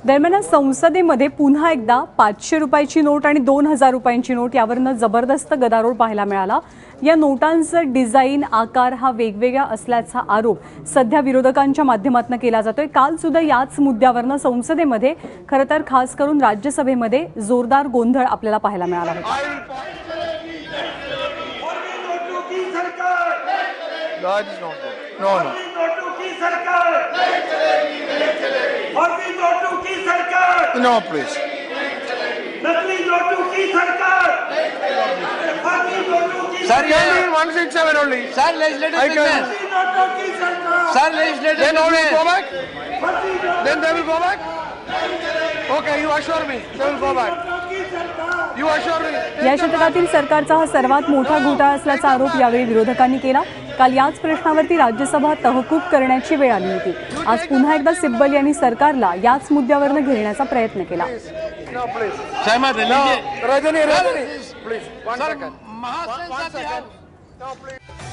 दरम्यान संसदेमध्ये पुन्हा एकदा 500 रुपयाची नोट आणि 2000 रुपयांची नोट यावरनं जबरदस्त गदारोळ पाहायला मिळाला। या नोटांचं डिझाईन आकार हा वेगवेगळा असल्याचा आरोप सध्या विरोधकांच्या माध्यमातून केला जातोय। काल सुद्धा याच मुद्द्यावरनं संसदेमध्ये खरं तर खास करून राज्यसभेमध्ये जोरदार गोंधळ आपल्याला पाहायला मिळाला होता। No, please. Sir, Can be 167 only. Sir, legislative business. Sir, legislative Then all will business. go back? Then they will go back? Okay, you assure me. They will go back. You assure me. या शतकातील सरकारचा हा सर्वात मोठा घोटाळा असल्याचा आरोप यावेळी विरोधकांनी केला। काल याच प्रश्नावरती राज्यसभा तहकूब करण्याची वेळ आली होती। आज पुन्हा एकदा सिब्बल यांनी सरकारला याच मुद्द्यावरनं घेरण्याचा प्रयत्न केला। No, please. Sahmat, No, Rajani, please. 1 Sir, second. Mahasan One Sir, second. No, please.